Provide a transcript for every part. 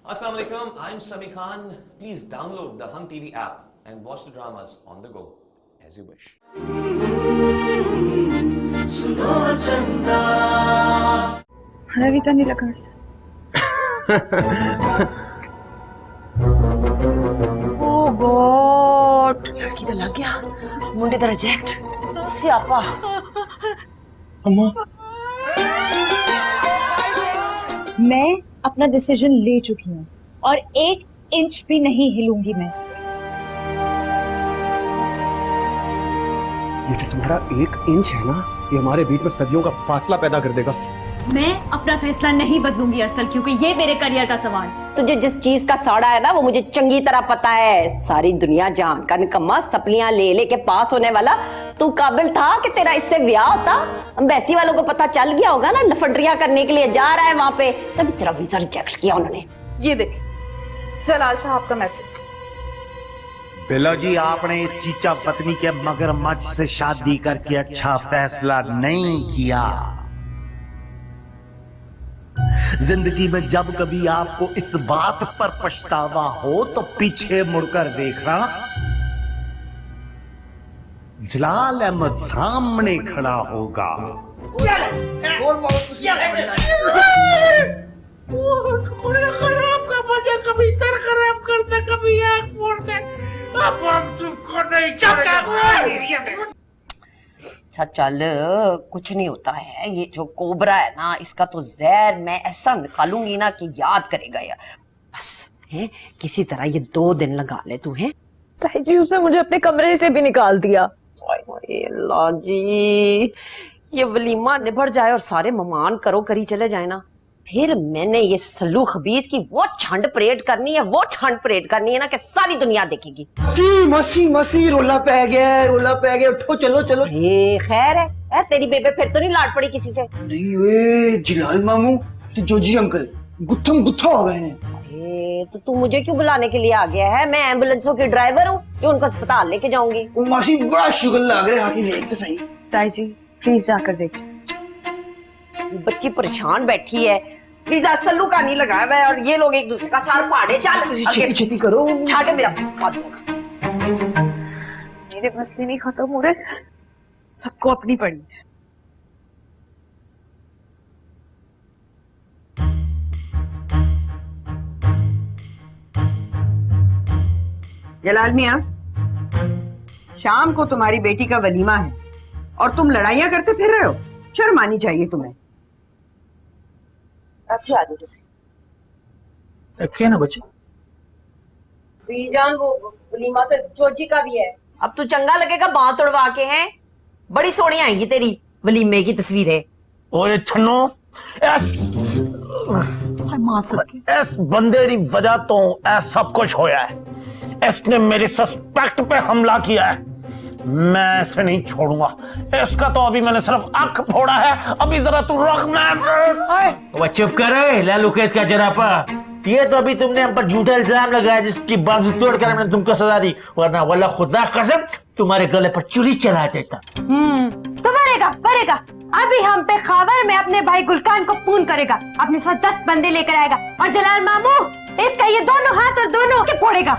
Assalamu alaikum, I'm Sami Khan. Please download the Hum TV app and watch the dramas on the go as you wish. हमारा visa नहीं लगा उससे। ओ God, लड़की तो लग गया, मुंडे तो रिजेक्ट। स्यापा। अम्मा मैं अपना डिसीजन ले चुकी हूँ और 1 इंच भी नहीं हिलूंगी मैं इससे। ये जो तुम्हारा 1 इंच है ना, ये हमारे बीच में सदियों का फासला पैदा कर देगा। मैं अपना फैसला नहीं बदलूंगी अरसल, क्योंकि ये मेरे करियर का सवाल। तुझे जिस चीज का साड़ा है ना, वो मुझे चंगी तरह पता है। सारी दुनिया जान का निकम्मा, सपलियां ले लेके पास होने वाला। तू काबिल था कि तेरा इससे ब्याह होता? एम्बेसी वालों को पता चल गया होगा ना, नफंडरियां करने के लिए जा रहा है वहां पे, तभी तेरा वीजा रिजेक्ट किया उन्होंने। ये देख जलाल साहब का मैसेज। बिलो जी, आपने चीचा पत्नी के मगरमच्छ से शादी करके अच्छा फैसला नहीं किया। जिंदगी में जब कभी आपको इस बात पर पछतावा हो तो पीछे मुड़कर देखना, जलाल अहमद सामने खड़ा होगा। कभी सर खराब करता, कभी आंख फोड़ता। अब हम तुमको नहीं छोड़ेंगे। अच्छा चल, कुछ नहीं होता है। ये जो कोबरा है ना, इसका तो जहर मैं ऐसा निकालूंगी ना कि याद करेगा यार। बस है, किसी तरह ये 2 दिन लगा ले तू। है ताई जी, उसने मुझे अपने कमरे से भी निकाल दिया। अल्लाह जी, ये वलीमा निभर जाए और सारे मेहमान करो करी चले जाए ना, फिर मैंने ये सल्लू खबीस की वो छंड परेड करनी है, वो छंड परेड करनी है ना कि सारी दुनिया देखेगी। मसी मसी रोला पै गया, उठो चलो चलो। ये खैर है, तेरी बेबे फिर तो नहीं लाट पड़ी किसी से? नहीं वे जलाल मामू तो जोजी अंकल गुत्थम गुत्था हो गए हैं। तो तू मुझे क्यों बुलाने के लिए आ गया है? मैं एम्बुलेंसों की ड्राइवर हूँ जो उनको अस्पताल लेके जाऊंगी। वो मासी बड़ा शुगर लग रहा है, आके देखते सही। ताई जी प्लीज जाकर देखिए। बच्ची परेशान बैठी है, वीजा सल्लू का नहीं लगाया हुआ है और ये लोग एक दूसरे का सार पाड़े। चल छेती छेती करो। छाटे मेरा पास। मेरे मसले नहीं खत्म हो रहे, सबको अपनी पड़ी है। जलाल मियां, शाम को तुम्हारी बेटी का वलीमा है और तुम लड़ाइयां करते फिर रहे हो। शर्म आनी चाहिए तुम्हें। अच्छा आजो तुसी रखे ना बच्चे। बीजान, वो वलीमा तो जोजी का भी है। अब तू चंगा लगेगा बांह तोड़वा के। हैं बड़ी सोहनी आएगी तेरी वलीमे की तस्वीरें। ओए छन्नो, इस बंदे की वजह तो सब कुछ होया है। इसने मेरे सस्पेक्ट पे हमला किया है, मैं इसे नहीं छोड़ूंगा। इसका तो अभी मैंने सिर्फ आंख फोड़ा है, अभी जरा तू रोक। मैं चुप करो लालू कैद का जरापा। ये तो अभी तुमने हम पर झूठा इल्जाम लगाया जिसकी बाजू तोड़कर हमने तुमको सजा दी, वरना वल्ला खुदा कसम तुम्हारे गले पर चुरी चला देता। तो मरेगा। अभी हम पे खावर में अपने भाई गुलकान को पून करेगा, अपने साथ 10 बंदे लेकर आएगा और जलाल मामू इसका ये दोनों हाथ और दोनों के फोड़ेगा।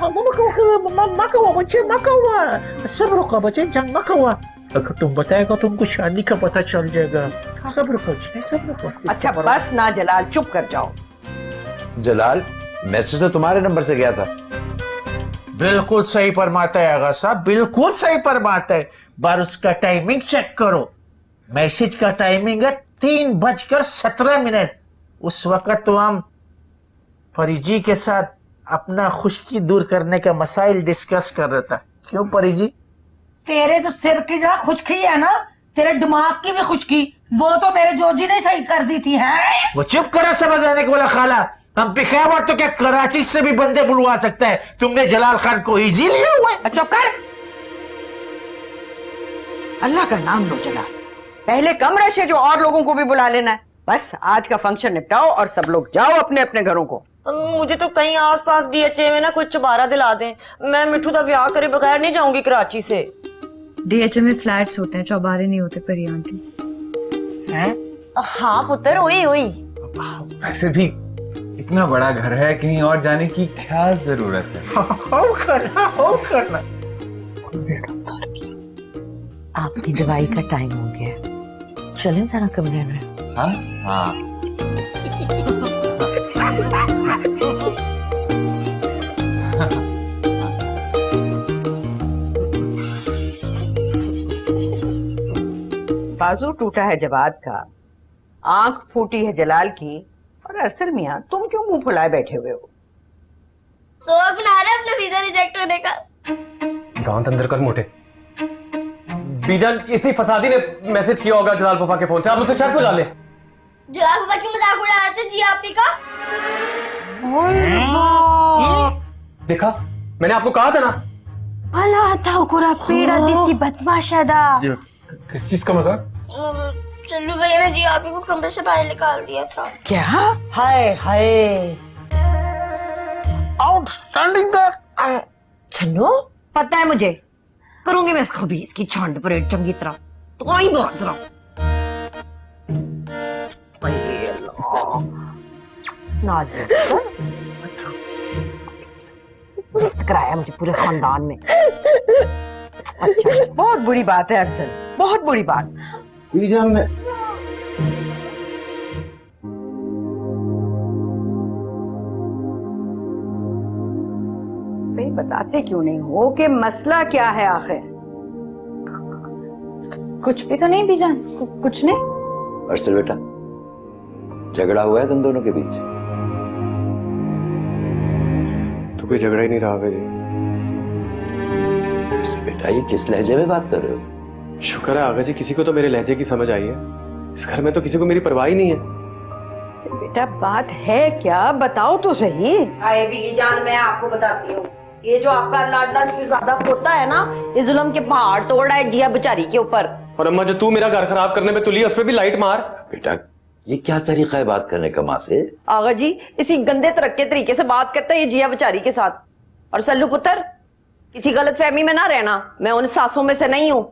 सब्र का बच्चे, जंग मत हुआ। अगर तुम बताएगा तो उनको शादी का पता चल जाएगा। सब्र करो। अच्छा बस ना जलाल, चुप कर जाओ। जलाल, मैसेज तो तुम्हारे नंबर से गया था। बिल्कुल सही फरमाता है आगा साहब, बिल्कुल सही फरमाता है। बार उसका टाइमिंग चेक करो। मैसेज का टाइमिंग है 3:17। उस वक्त तो हम परिजी के साथ अपना खुशकी दूर करने का मसाइल डिस्कस कर रहा था। क्यों परिजी? तेरे तो सिर की जरा खुशकी है ना, तेरे दिमाग की भी खुशकी, वो तो मेरे जोजी ने सही कर दी थी। है वो चुप करो समझ आने के वाला खाला। हम पिखावर तो क्या कराची से भी बंदे बुलवा सकता है, तुमने जलाल खान को इजी लिया हुआ है। चुप कर, अल्लाह का नाम लो जलाल। पहले कमरे से जो और लोगों को भी बुला लेना है। बस आज का फंक्शन निपटाओ और सब लोग जाओ अपने अपने घरों को। मुझे तो कहीं आसपास डीएचए में ना कुछ चबारा दिला दें। मैं मिठू का ब्याह करे बगैर नहीं जाऊंगी कराची से। डीएचए में फ्लैट्स होते हैं, चौबारे नहीं होते परी आंटी। हाँ पुत्र, ओई वैसे भी इतना बड़ा घर है, कहीं और जाने की क्या जरूरत है? हो करना। आपकी दवाई का टाइम हो गया, चलें जरा कमरे में। हाँ हाँ। बाजू टूटा है जवाद का, आंख फूटी है जलाल की, और अरसल मियां तुम क्यों मुंह फुलाए बैठे हुए हो? सोच बना रहे अपने वीजा रिजेक्ट होने का। गांव अंदर कर मोटे। बीजान, इसी फसादी ने मैसेज किया होगा जलाल पापा के फोन से, आप उसे शर्त लगा ले। जलाल पापा की मजाक उड़ा रहे थे जी आपी का। देखा, मैंने आपको कहा था ना। भला था कोरा पीड़ा दिसी बदमाशादा। किस चीज का मजाक? चल्लू भैया ने जी आपी को कमरे से बाहर निकाल दिया था। क्या? हाय हाय, आउटस्टैंडिंग दैट। छन्नू, पता है मुझे, करूंगी मैं इसको भी, इसकी छांड परेड चंगी तरह। तो आई बात रहा कराया मुझे पूरे खानदान में। अच्छा, बहुत बुरी बात है अरसल, बहुत बुरी बात। बीजान में भाई बताते क्यों नहीं हो कि मसला क्या है आखिर? कुछ भी तो नहीं बीजान, कुछ नहीं। अर्शल बेटा, झगड़ा हुआ है तुम दोनों के बीच? तो कोई झगड़ा ही नहीं रहा जी। बेटा, ये किस लहजे में बात कर रहे हो? शुक्र है आगा जी, किसी को तो मेरे लहजे की समझ आई है। इस घर में तो किसी को मेरी परवाह ही नहीं है। बेटा बात है क्या, बताओ तो सही। आए भी जान, मैं आपको बताती हूँ, ये जो आपका लाडला ज्यादा पोता है ना, ये जुल्म के पहाड़ तोड़ रहा है जिया बेचारी के ऊपर। और अम्मा, जो तू मेरा घर खराब करने में तुली है, उस पर भी लाइट मार। बेटा, ये क्या तरीका है बात करने का माँ से? आगा जी, इसी गंदे तरक्के तरीके से बात करता है ये जिया बेचारी के साथ। और सल्लू पुत्र, किसी गलत फहमी में ना रहना, मैं उन सासों में से नहीं हूं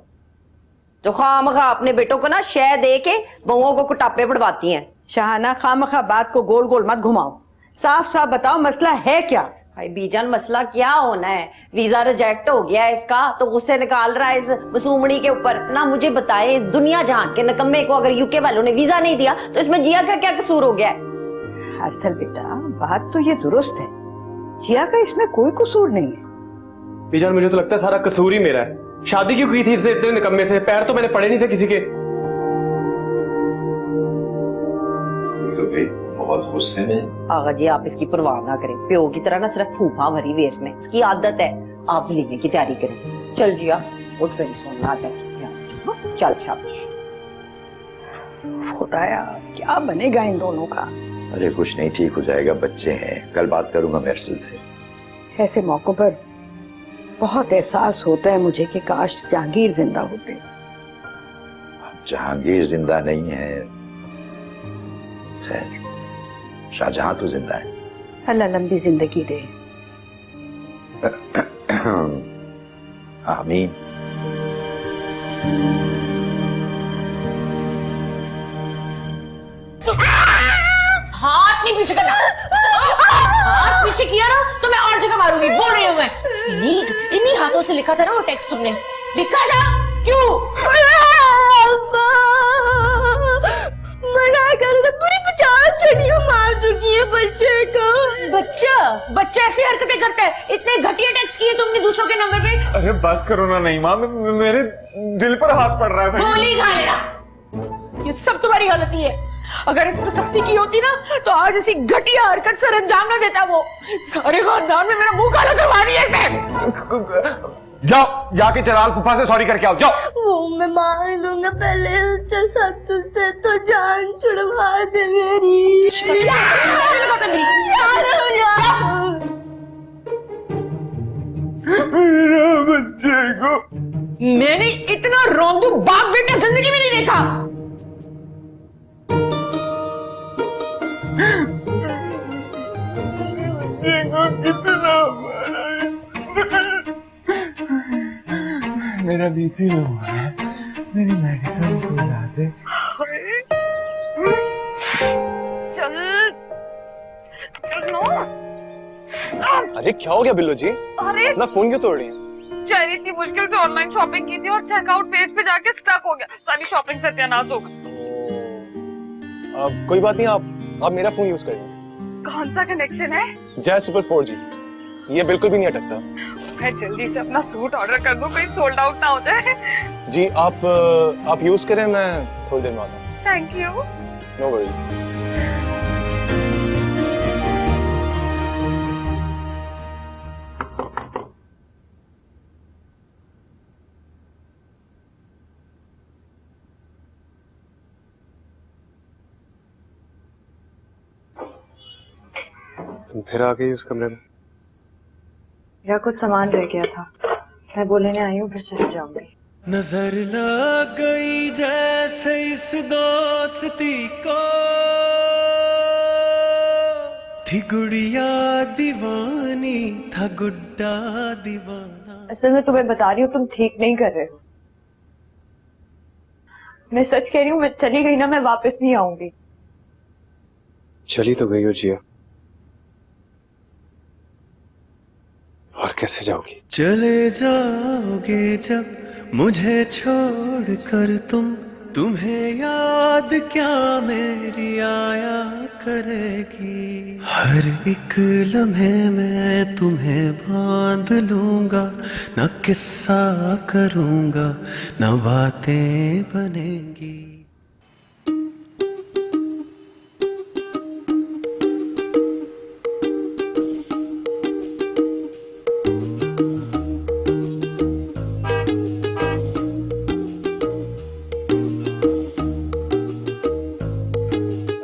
जो खामखा अपने बेटों को ना शह दे के बहुओं को कुटापे पड़वाती हैं। शाहाना, खामखा बात को गोल गोल मत घुमाओ, साफ साफ बताओ मसला है क्या? भाई बीजान, मसला क्या होना है? वीजा रिजेक्ट हो गया है इसका, तो गुस्से निकाल रहा है इस मसूमड़ी के ऊपर ना। मुझे बताए, इस दुनिया जहां के नकम्मे को अगर यूके वालों ने वीजा नहीं दिया तो इसमें जिया का क्या कसूर हो गया है? अरसल बेटा, बात तो ये दुरुस्त है, जिया का इसमें कोई कसूर नहीं है। बीजान, मुझे तो लगता है सारा कसूर ही मेरा है। शादी क्यों की थी इससे इतने निकम्मे से? पैर तो मैंने पड़े नहीं थे किसी के। बहुत गुस्से में। आगा जी, आप इसकी परवाह ना करें, प्यो की तरह ना सिर्फ फूफा भरी हुई इसमें, इसकी आदत है। आप वलीमे की तैयारी करें। चल जिया, उठ गई, सोना है, चल शाबाश। खुदाया, क्या बनेगा इन दोनों का? अरे कुछ नहीं, ठीक हो जाएगा, बच्चे हैं। कल बात करूंगा मैं अर्शल से। ऐसे मौकों पर बहुत एहसास होता है मुझे कि काश जहांगीर जिंदा होते। जहांगीर जिंदा नहीं है, खैर शाहजहां तो जिंदा है। अल्लाह लंबी जिंदगी दे। आमीन। हाथ नहीं पीछे करना, हाथ पीछे किया ना तो मैं और जगह मारूंगी, बोल रही हूँ मैं। इन्हीं हाथों से लिखा था ना वो टेक्स्ट, तुमने लिखा था क्यों? मना कर, पूरी 50 छड़ियां मार चुकी है बच्चे को। बच्चा ऐसी हरकतें करता है? इतने घटिया टेक्स्ट किए तुमने दूसरों के नंबर पे? अरे बस करो ना, नहीं माँ, मेरे दिल पर हाथ पड़ रहा है भाई। गोली खा लेना, ये सब तुम्हारी गलती है। अगर इस पर सख्ती की होती ना तो आज ऐसी घटिया हरकत सर अंजाम ना देता वो। सारे खानदान में मेरा मुंह काला करवा दिया इसने। जाओ, जाके जलाल फूफा से सॉरी करके आओ, जाओ। वो मैं मान लूंगा, पहले शख्स से तो जान छुड़वा दे मेरी। मेरे बच्चे को मैंने इतना रोंदू बाप बेटा जिंदगी में नहीं देखा। देखो कितना मेरा बीपी लो हुआ है, मेरी मेडिसिन को ला दे। चल अरे क्या हो गया बिल्लो जी? अरे अपना फोन क्यों तोड़ रही हैं? चैरी इतनी मुश्किल से ऑनलाइन शॉपिंग की थी और चेकआउट पेज पे जाके स्टक हो गया। सारी शॉपिंग सत्यानाश हो गई। कोई बात नहीं, आप मेरा फोन यूज करिए। कौन सा कनेक्शन है? जय सुपर 4G। ये बिल्कुल भी नहीं अटकता। मैं जल्दी से अपना सूट ऑर्डर कर दूं, कहीं सोल्ड आउट ना हो जाए। जी आप यूज करें, मैं थोड़ी देर में आता हूँ। Thank you. No worries. तुम फिर आ गई उस कमरे में? मेरा कुछ सामान रह गया था, मैं बोलने आई हूँ, फिर चली जाऊंगी। नजर लग गई जैसे इस दोस्ती को, थी गुड़िया दीवानी था गुड्डा दीवाना। असल में तुम्हें बता रही हूँ, तुम ठीक नहीं कर रहे हो। मैं सच कह रही हूँ, मैं चली गई ना, मैं वापस नहीं आऊंगी। चली तो गई हो जिया, और कैसे जाओगी? चले जाओगे जब मुझे छोड़ कर तुम, तुम्हें याद क्या मेरी आया करेगी। हर एक लम्हे में तुम्हें बांध लूंगा, न किस्सा करूंगा न बातें बनेगी।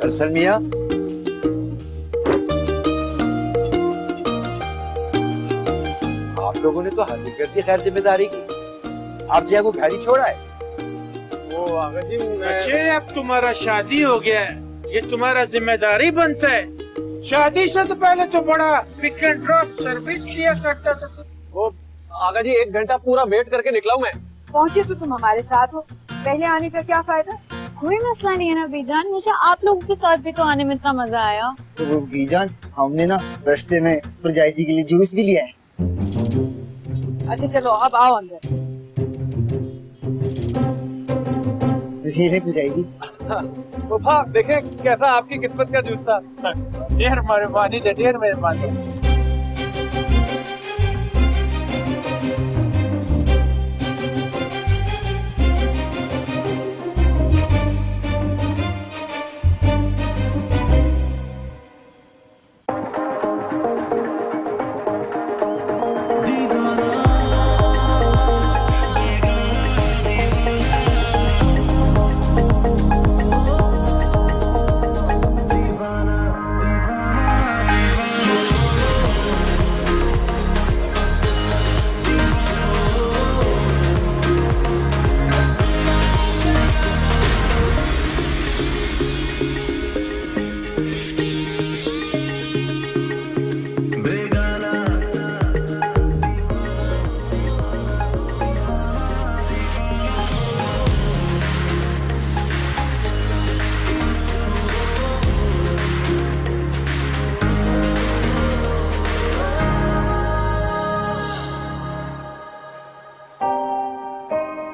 अरसल मियां, आप लोगों ने तो हद ही कर दी खैर जिम्मेदारी की। आप जिया को घर ही छोड़ा है। ओ आगा जी, बच्चे अब तुम्हारा शादी हो गया है, ये तुम्हारा जिम्मेदारी बनता है। शादी से तो पहले तो बड़ा पिक एंड ड्रॉप सर्विस किया करता था। वो आगा जी 1 घंटा पूरा वेट करके निकला हूँ मैं। पहुंचे तो तुम हमारे साथ हो, पहले आने का क्या फायदा? कोई मसला नहीं है ना बीजान, मुझे आप लोगों के साथ भी तो आने में इतना मजा आया। तो बीजान, हमने ना रास्ते में परजाई जी के लिए जूस भी लिया है। अच्छा चलो अब आओ अंदर। ये परजाई जी। पापा देखें कैसा आपकी किस्मत का जूस था। ढेर मेहरबानी, ढेर मेहरबानी।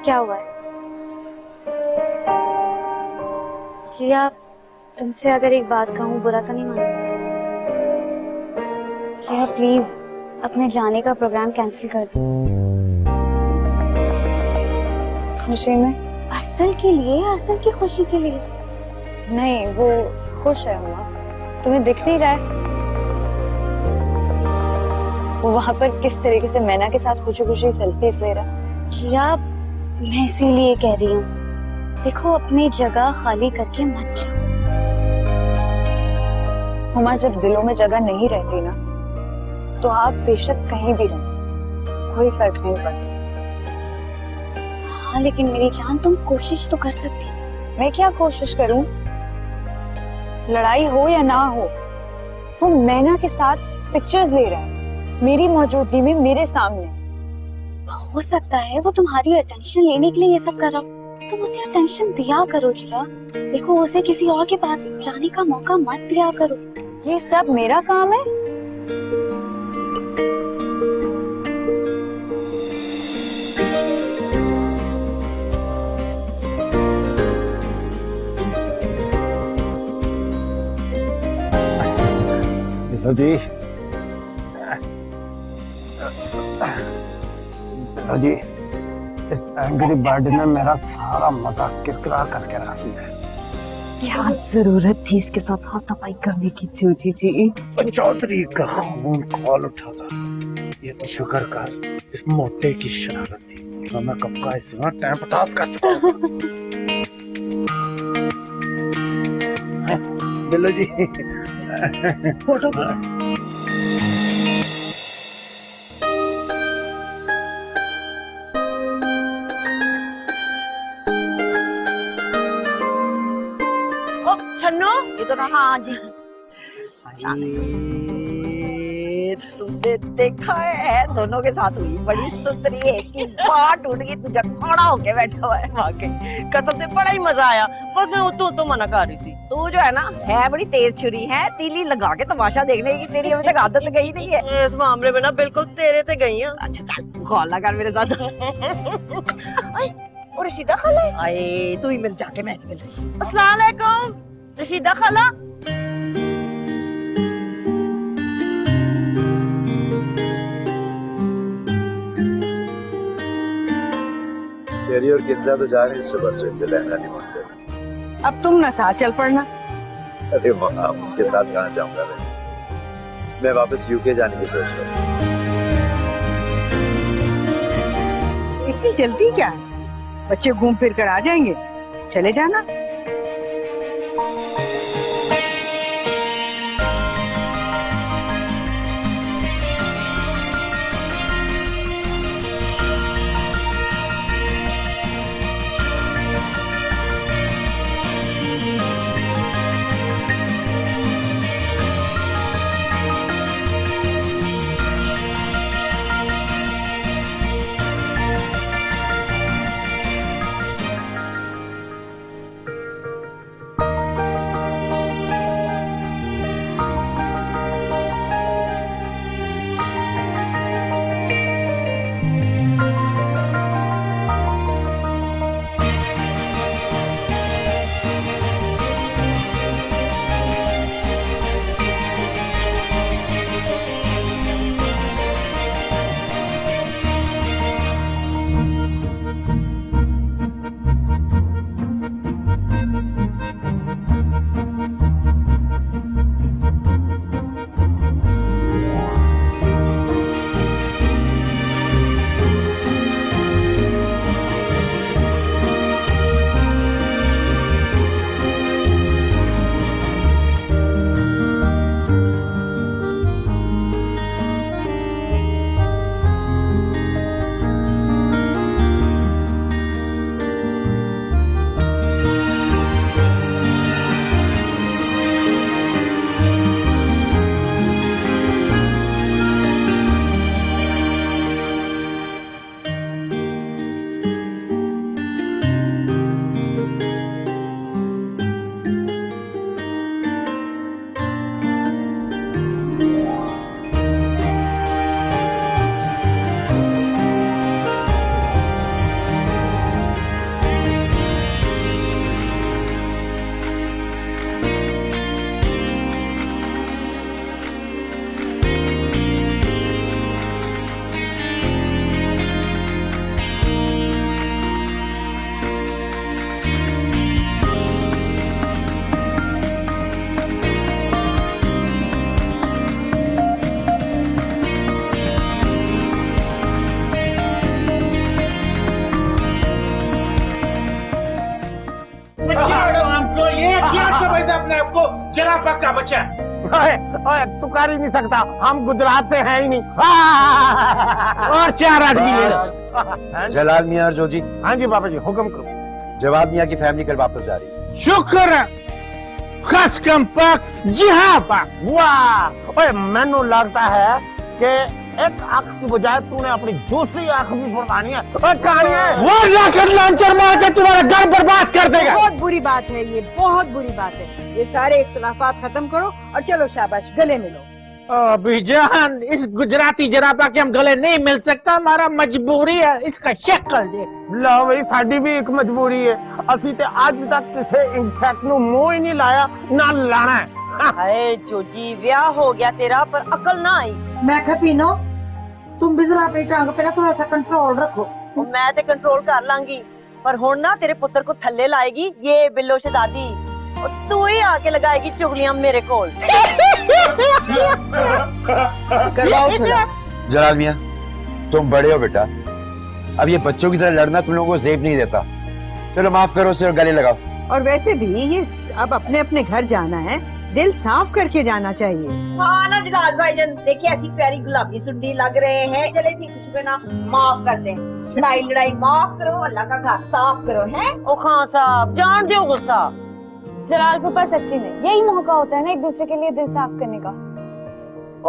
क्या हुआ है? जिया, तुमसे अगर एक बात कहूँ बुरा तो नहीं मानोगे? जिया प्लीज अपने जाने का प्रोग्राम कैंसिल कर दो। इस खुशी में? अरसल के लिए, अरसल की खुशी के लिए। नहीं, वो खुश है हुआ, तुम्हें दिख नहीं रहा है? वो वहाँ पर किस तरीके से मैना के साथ खुशी खुशी सेल्फीज ले रहा है। जिया, मैं इसीलिए कह रही हूँ, देखो अपनी जगह खाली करके मत जाओ। हुमा, जब दिलों में जगह नहीं रहती ना, तो आप बेशक कहीं भी रहो, कोई फर्क नहीं पड़ता। हाँ लेकिन मेरी जान, तुम कोशिश तो कर सकती। मैं क्या कोशिश करूं? लड़ाई हो या ना हो, वो मैना के साथ पिक्चर्स ले रहा है मेरी मौजूदगी में, मेरे सामने। हो सकता है वो तुम्हारी अटेंशन लेने के लिए ये सब कर रहा हो, तुम उसे अटेंशन दिया करो जिया। देखो उसे किसी और के पास जाने का मौका मत दिया करो। ये सब मेरा काम है? जी बिल्लो जी, इस एंग्री बर्ड ने मेरा सारा मजा किरकिरा करके रख दिया है। क्या जरूरत थी इसके साथ हाथापाई करने की जोजी जी? चौधरी का खून खोल उठा था। ये तो शुक्र कर इस मोटे की शरारत थी, तो मैं कब का इसमें टाइम पचास कर चुका हूं। बिल्लो जी फोटो छन्नो इधर हाँ जी। तुमने देखा है दोनों के साथ हुई बड़ी सुंदरी है कि बात टूट गई, तुझे खड़ा होके बैठा हुआ है। वाकई कसम से बड़ा ही मजा आया, बस मैं तो मना कर रही थी। तू जो है ना है बड़ी तेज छुरी है, तीली लगा के तमाशा देखने की तेरी अभी तक आदत गई नहीं है। इस मामले में ना बिल्कुल तेरे ते गई हैं। अच्छा चल खौला कर मेरे साथ। और रशीदा खाला है? आए तू ही मिल जाके, मैं नहीं मिल रही। अस्सलाम वालेकुम रशीदा खाला। तेरी और किंजा तो जा रहे हैं सुबह स्विट्जरलैंड हनीमून पे। अब तुम ना साथ चल पड़ना। अरे वहाँ उनके साथ कहाँ जाऊंगा मैं वापस यूके जाने की सोच रहा हूँ। इतनी जल्दी क्या है? बच्चे घूम फिर कर आ जाएंगे, चले जाना। अपने आप को जरा पक्का बच्चा। तू कर ही नहीं सकता, हम गुजरात से हैं ही नहीं। और 4 आदमी। जलाल मियां और जोजी। हाँ जी बाबा जी हुक्म करो। जवाब मियां की फैमिली कल वापस जा रही है। शुक्र है, खस कम पाक जी हाँ पाक। वाह ओए मैनू लगता है कि एक आंख की बजाय तूने अपनी दूसरी आंख भी फुड़वानी है। वो रॉकेट लॉन्चर मार के तुम्हारा घर बर्बाद कर देगा। बहुत बुरी बात है ये, बहुत बुरी बात है। ये सारे इख्तिलाफात खत्म करो और चलो शाबाश गले मिलो। बीजान इस गुजराती जराबा के हम गले नहीं मिल सकता, हमारा मजबूरी है। इसका शक्ल देख। लो भाई साडी भी एक मजबूरी है। असी ते आज तक किसी इंसेक्ट नु मुंह ही नहीं लाया ना लाना है। हाय जोजी ब्याह हो गया तेरा पर अकल ना आई। मैं क्या पीनो तुम भी जरा अपनी टांग पे ना थोड़ा सा कंट्रोल रखो। मैं ते कंट्रोल कर लांगी पर हुण ना तेरे पुत्र को थल्ले लाएगी ये बिल्लो शहजादी और तू ही आके लगाएगी चुगलियां मेरे कोल। करवाओ थोड़ा। जलाल मियाँ तुम बड़े हो बेटा, अब ये बच्चों की तरह लड़ना तुम लोगों को जेब नहीं देता। चलो माफ करो उसे और गले लगाओ। और वैसे भी ये अब अपने अपने घर जाना है, दिल साफ करके जाना चाहिए। हाँ ना जलाल भाईजान, देखिए ऐसी प्यारी गुलाबी सुंडी लग रहे हैं, चले सी खुशी पे ना माफ कर दे। लड़ाई लड़ाई माफ करो, अल्लाह का घर साफ करो है। ओ खान साहब जान दो गुस्सा। जलाल पापा सच्ची में यही मौका होता है ना एक दूसरे के लिए दिल साफ करने का।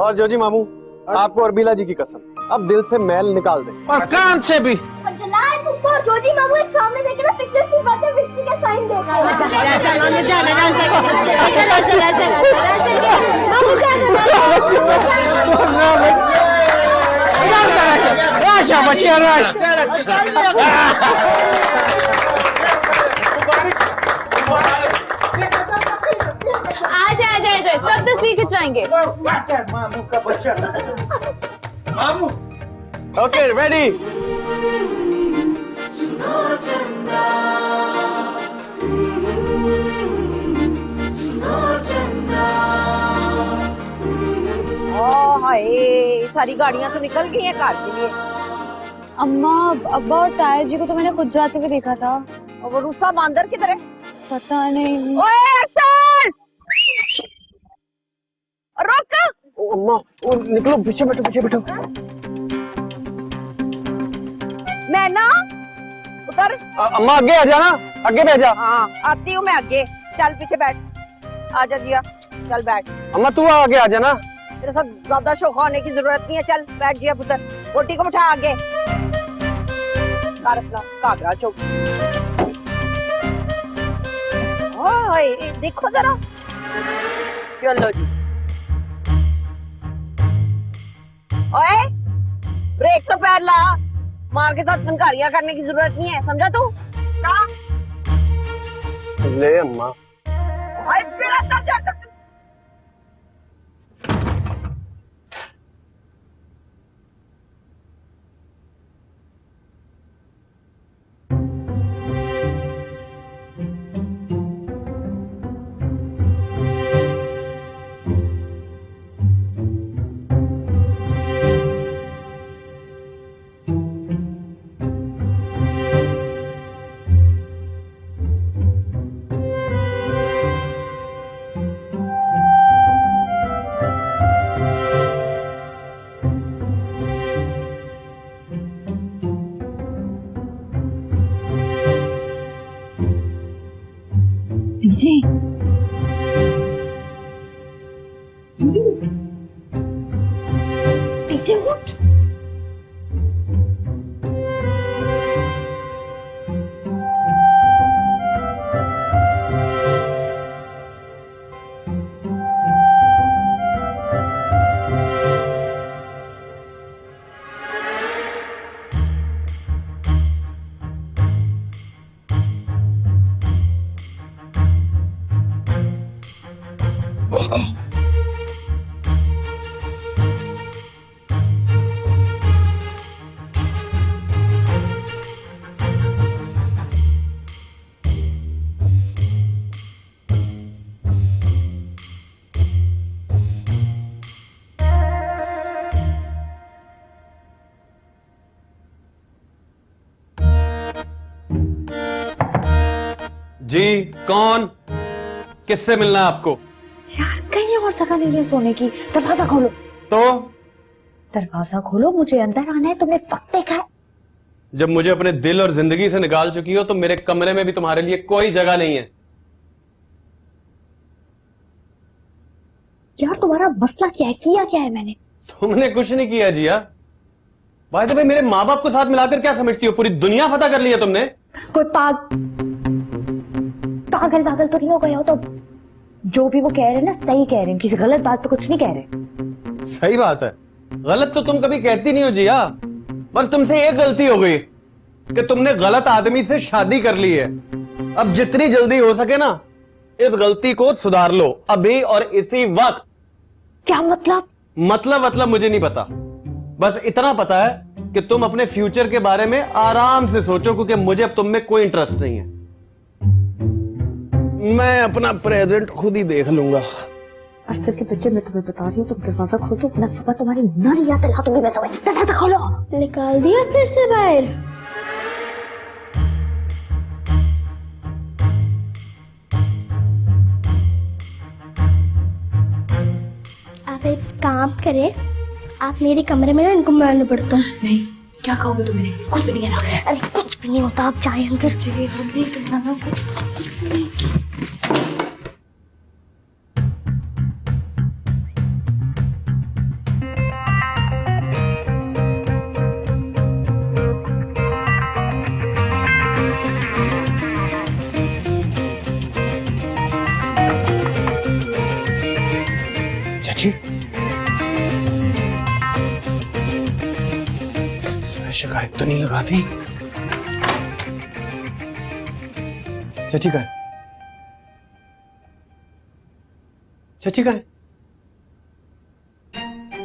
और जोजी मामू आपको और बीला जी की कसम, अब दिल से मैल निकाल दे। और कान से भी। जलाल पप्पा और जोजी मामू एक सामने देख ना पिक्चर्स की बातें विक्की का साइन दे रहा है। राशा बचिया राश। आ जाए सब तस्वीर खिंचवाएंगे। मामू का बच्चा। मामू। Okay ready. हाय सारी गाड़ियां तो निकल गई हैं कार के लिए। अम्मा अब्बा और ताया जी को तो मैंने खुद जाते हुए देखा था। और वो रूसा बांदर किधर है? पता नहीं। ओए अरसल रोक। अम्मा निकलो, पीछे बैठो पीछे बैठो। मैं ना उतर। अम्मा आगे आ जाना, आगे बैठ जा। हाँ आती हूँ मैं आगे, चल पीछे बैठ। आजा जिया चल बैठ। अम्मा तू आगे आ जाना। तेरे साथ ज्यादा शौक होने की जरूरत नहीं है, चल बैठ जिया पुत्र। रोटी को बिठा आगे कर अपना घाघरा चौक। ओए देखो जरा, चलो जी। ओए ब्रेक तो पैर ला, माँ के साथ फनकारियां करने की जरूरत नहीं है, समझा तू? ले अम्मा। बेड़ा तर जा सकते। जी पीछे उठ। जी कौन, किससे मिलना है आपको? यार कहीं और जगह नहीं है सोने की। दरवाजा खोलो। तो दरवाजा खोलो, मुझे अंदर आना है। तुमने वक्त देखा है? जब मुझे अपने दिल और जिंदगी से निकाल चुकी हो तो मेरे कमरे में भी तुम्हारे लिए कोई जगह नहीं है। यार तुम्हारा मसला क्या है? किया क्या है मैंने? तुमने कुछ नहीं किया जिया। भाई तो भाई मेरे माँ बाप को साथ मिलाकर क्या समझती हो? पूरी दुनिया फतह कर ली है तुमने। कोई पागल पागल तो नहीं हो गए हो? तो जो भी वो कह रहे हैं ना सही कह रहे हैं, किसी गलत बात पे कुछ नहीं कह रहे। सही बात है, गलत तो तुम कभी कहती नहीं हो जिया। बस तुमसे एक गलती हो गई कि तुमने गलत आदमी से शादी कर ली है। अब जितनी जल्दी हो सके ना इस गलती को सुधार लो अभी और इसी वक्त। क्या मतलब? मतलब मुझे नहीं पता, बस इतना पता है कि तुम अपने फ्यूचर के बारे में आराम से सोचो, क्योंकि मुझे अब तुम में कोई इंटरेस्ट नहीं है। मैं अपना प्रेजेंट खुद ही देख लूंगा। असल के बच्चे, मैं तुम्हें बता रही हूँ, तुम दरवाजा खोलो, मैं सुबह तुम्हारी नानी याद दिला दूंगी। मैं तुम्हें दरवाजा खोलो। निकाल दिया फिर से बाहर? आप एक काम करें, आप मेरे कमरे में ना इनको मारना पड़ता है। नहीं, क्या कहोगे तुम इन्हें? कुछ भी नहीं है ना। अरे कुछ भी नहीं होता, आप जाए अंदर। चाची, शिकायत तो नहीं लगा दी? चाची का है? चाची का है?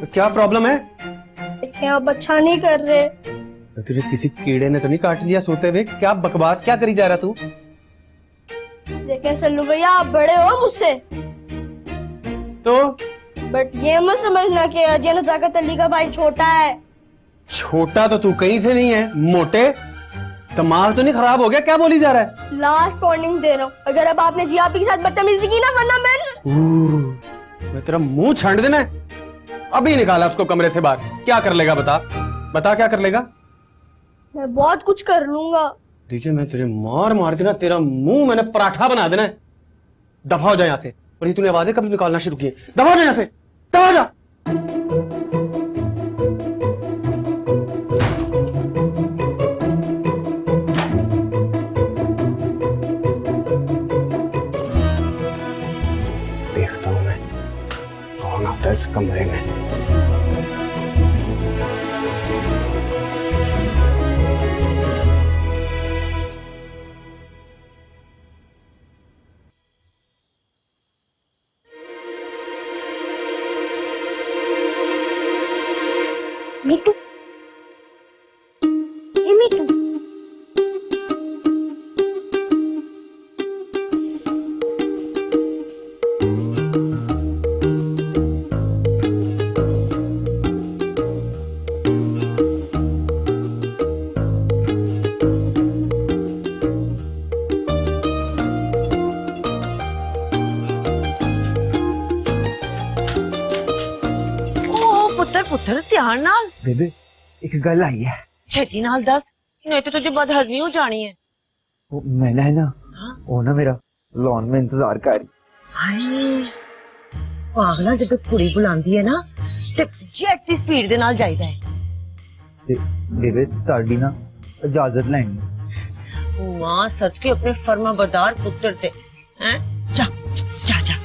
क्या प्रॉब्लम है? क्या आप अच्छा नहीं कर रहे? तुझे किसी कीड़े ने तो नहीं काट लिया सोते हुए? क्या बकवास क्या करी जा रहा तू? देखिए सल्लू भैया, आप बड़े हो मुझसे, तो बट ये मत समझना कि अजय नजाकत अली का भाई छोटा है। छोटा तो तू कहीं से नहीं है, मोटे। दिमाग तो नहीं खराब हो गया? क्या बोली जा रहा है? लास्ट वार्निंग दे रहा हूँ, अगर अब आपने जी आपी के साथ बदतमीजी की ना, वरना मैं तेरा मुंह छांट देना है। अभी निकाला उसको कमरे से बाहर। क्या कर लेगा? बता क्या कर लेगा? मैं बहुत कुछ कर लूंगा। दीजिए, मैं तुझे मार मार के ना तेरा मुंह मैंने पराठा बना देना है। दफा हो जा यहाँ से। और ये तूने आवाजें कब निकालना शुरू की? दफा हो जा यहाँ से, दफा हो जा। देखता हूं मैं कौन आता है इस कमरे में। मीठू, ये मीठू, पुत्र ध्यान नाल। बेबे एक गल आई है। छेती नाल दस, नहीं तो तुझे बदहजमी हो जानी है। वो मैना है ना, वो ना मेरा लॉन में इंतजार कर रही। हाय पागला, जब कुड़ी बुलांदी है ना ते जेट दी स्पीड दे नाल जाईदा है। ते बेबे ताड़ी ना इजाजत लेनी। मां सच के अपने फर्मा बरदार पुत्र ते हैं। जा जा जा,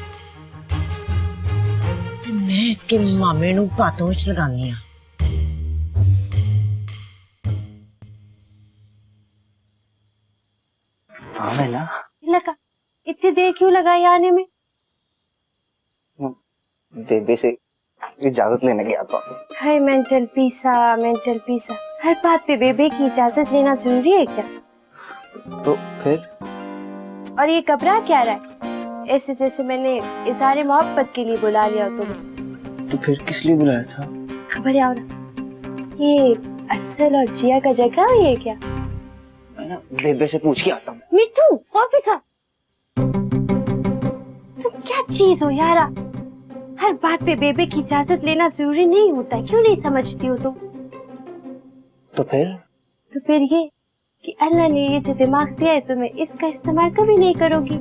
मैं इसके मामे नू बातों विच लगानी हां। हाँ मैना, लगा इतनी देर क्यों लगाई आने में? बेबे से इजाजत लेने गया था। हाय मेंटल पीसा, मेंटल पीसा। हर बात पे बेबे की इजाजत लेना जरूरी है क्या? तो फिर? और ये घबरा क्या रहा है? ऐसे जैसे मैंने इज़हार मोहब्बत के लिए बुला लिया हो तुम्हें। तो फिर किस लिए बुलाया था? खबर है और ये अरसल और जिया का जगह है ये क्या? मैं ना बेबे से पूछ के आता हूँ। मिट्टू, ऑफिसर, तुम क्या चीज हो यारा? हर बात पे बेबे की इजाजत लेना जरूरी नहीं होता है, क्यों नहीं समझती हो तुम? तो फिर ये कि अल्लाह ने ये जो दिमाग दिया है तुम्हें, इसका इस्तेमाल कभी नहीं करोगी।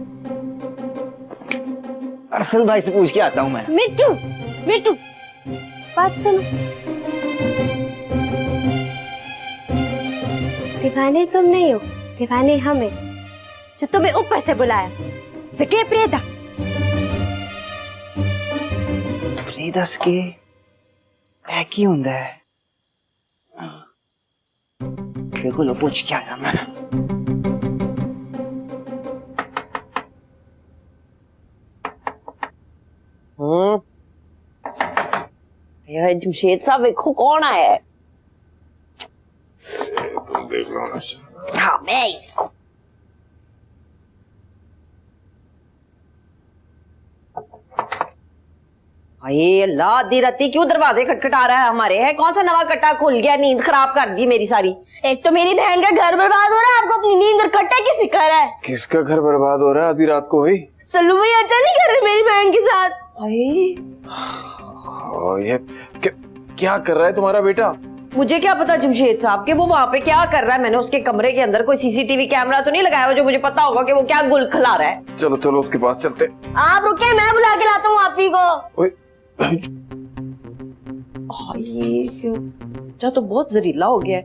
अरसल भाई से पूछ के आता हूँ मैं। मिट्टू, मिट्टू, बात सुनो। सिखाने तुम नहीं हो, सिखाने हमें, जो तुम्हें ऊपर से बुलाया। सके प्रेदा, प्रेदा सके है की हुंदा है? देखो लो पूछ के आया मैं। हाय जमशेद साहब देखो कौन आया है। देख लो ना। हाँ मैं अरे अल्लाह, आधी राती क्यों दरवाजे खटखटा रहा है हमारे? है कौन सा नवा कट्टा खुल गया? नींद खराब कर दी मेरी सारी। एक तो मेरी बहन का घर बर्बाद हो रहा है, आपको अपनी नींद और कट्टे की फिक्र है। किसका घर बर्बाद हो रहा है आधी रात को भाई? सल्लू भाई अच्छा नहीं कर रहे मेरी बहन के साथ। ये क्या कर रहा है तुम्हारा बेटा? मुझे क्या पता जमशेद साहब के वो वहाँ पे क्या कर रहा है। मैंने उसके कमरे के अंदर कोई सीसीटीवी कैमरा तो नहीं लगाया हुआ जो मुझे पता होगा कि वो क्या गुल खिला रहा है। चलो चलो उसके पास चलते। आप रुके, मैं बुला के लाता हूँ आप ही को। अच्छा तो बहुत जहरीला हो गया है।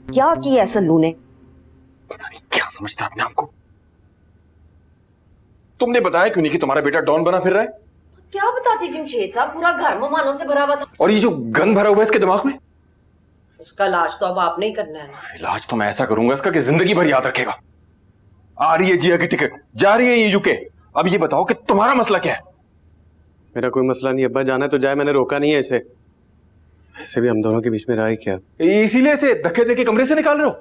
क्या किया सल्लू ने? पता नहीं क्या समझता अपने आप को। तुमने बताया क्यों नहीं कि तुम्हारा बेटा डॉन बना फिर रहा है? क्या बताती जमशेद साहब, पूरा घर मेहमानों से भरा हुआ था। और ये जो गन भरा हुआ है इसके दिमाग में, उसका इलाज तो अब आपने ही करना है। इलाज तो मैं ऐसा करूंगा इसका कि जिंदगी भर याद रखेगा। आ रही है जिया की टिकट, जा रही है ये यूके। अब ये बताओ कि तुम्हारा मसला क्या है? मेरा कोई मसला नहीं, अब्बा जाना तो जाए, मैंने रोका नहीं है इसे। ऐसे भी हम दोनों के बीच में रहा ही क्या? इसीलिए इसे धक्के देके कमरे से निकाल रहे हो?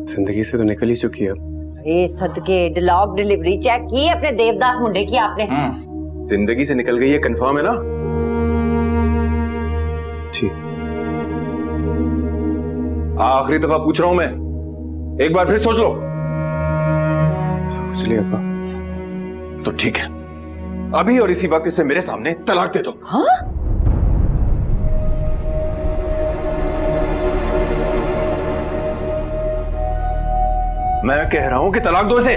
जिंदगी से तो निकल ही चुकी है। ये सदके डिलॉग डिलीवरी चेक की अपने देवदास मुंडे की आपने? जिंदगी से निकल गई है, कंफर्म है ना? जी। आखिरी दफा पूछ रहा हूं मैं, एक बार फिर सोच लो। सोच लिया अब्बा। तो ठीक है, अभी और इसी वक्त इसे मेरे सामने तलाक दे दो। हाँ? मैं कह रहा हूं कि तलाक दो इसे।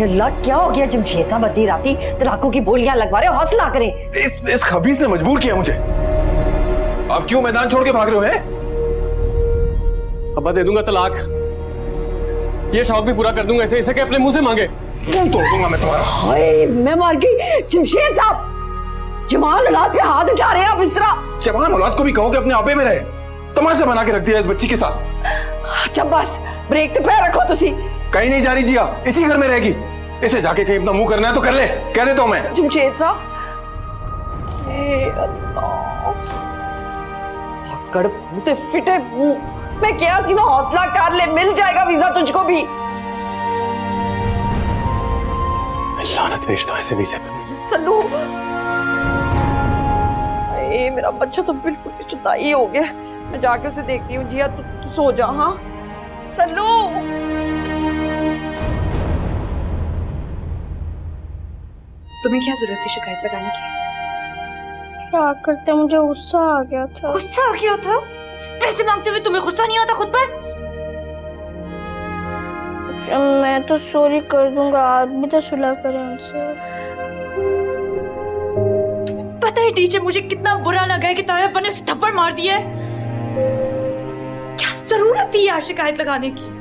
अल्लाह क्या हो गया जमशेद साहब, आधी राती तलाकों की बोलियां लगवा रहे हो? हौसला करें। इस खबीस ने मजबूर किया मुझे। अब क्यों मैदान छोड़ के भाग रहे हो? हैं? अब्बा दे दूंगा तलाक, ये शौक भी पूरा कर दूंगा इसे, इसे के अपने मुंह से मांगे। तोड़ दूंगा मैं तुम्हारा। हाय मैं मर गई। जमशेद साहब, जवान औलाद पे हाथ उठा रहे हैं आप इस तरह। जवान औलाद को भी कहो कि अपने आपे में रहे। तमाशा बना के रख दिया इस बच्ची के साथ। अच्छा बस ब्रेक तो पैर रखो तुसी। कहीं नहीं जा रही जिया, इसी घर में रहेगी। इसे जाके कहीं अपना मुंह करना है तो कर ले, कह देता हूं मैं। जमशेद साहब, अकड़ मुते फिटे मुंह, मैं क्या सी ना हौसला कर ले, मिल जाएगा वीजा तुझको भी। लानत भेजता है इसे वीजे पे। सल्लू, अरे मेरा बच्चा तो बिल्कुल शुदाई हो गया। मैं जाके उसे देखती हूँ। जिया तू सो जा। हाँ सल्लू। तुम्हें क्या जरूरत थी शिकायत लगाने की? क्या करते, मुझे गुस्सा आ गया था। गुस्सा आ गया था? पैसे मांगते हुए तुम्हें गुस्सा नहीं आता खुद पर? मैं तो सॉरी कर दूंगा, आप भी तो सुलह करें उनसे। पता है टीचर मुझे कितना बुरा लगा है कि तायब ने थप्पड़ मार दिया है। क्या जरूरत थी यार शिकायत लगाने की?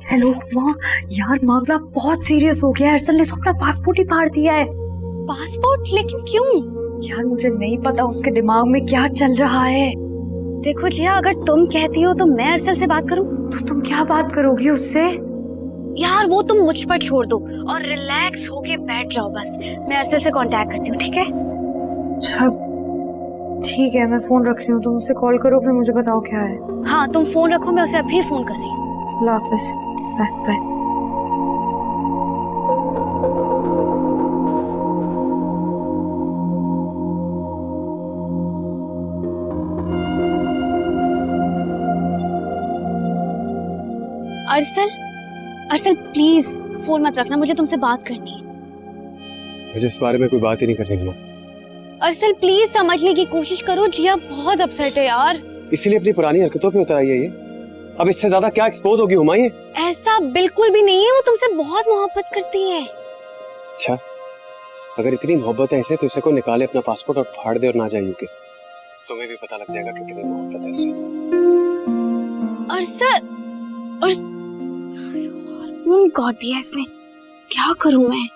हेलो माँ, यार मामला बहुत सीरियस हो गया है। अरसल ने तो अपना पासपोर्ट ही फाड़ दिया है। पासपोर्ट? लेकिन क्यों? यार मुझे नहीं पता उसके दिमाग में क्या चल रहा है। देखो जिया, अगर तुम कहती हो तो मैं अरसल से बात करूं? तो तुम क्या बात करोगी उससे? यार वो तुम मुझ पर छोड़ दो और रिलैक्स होके बैठ जाओ बस। मैं अरसल से कांटेक्ट करती हूँ, ठीक है? अच्छा ठीक है, मैं फोन रख रही हूँ, तुम उसे कॉल करो, फिर मुझे बताओ क्या है। हाँ तुम फोन रखो, मैं उसे अभी फोन कर रही हूँ। अल्लाह हाफिज, bye bye. Arsal, Arsal please phone मत रखना, मुझे तुमसे बात करनी है। मुझे इस बारे में कोई बात ही नहीं करनी है। अरसल प्लीज समझने की कोशिश करो, जिया बहुत अपसेट है यार। इसीलिए अपनी पुरानी हरकतों पे उतर आई है ये। अब इससे ज्यादा क्या एक्सपोज होगी हुमायूं? ऐसा बिल्कुल भी नहीं है, वो तुमसे बहुत मोहब्बत करती है। अच्छा, अगर इतनी मोहब्बत है इसे तो इसे को निकाले अपना पासपोर्ट और फाड़ दे और ना जाए यूके। तुम्हें भी पता लग जाएगा कि कितनी मोहब्बत है इसे। फोन काट दिया इसने, क्या करूं मैं?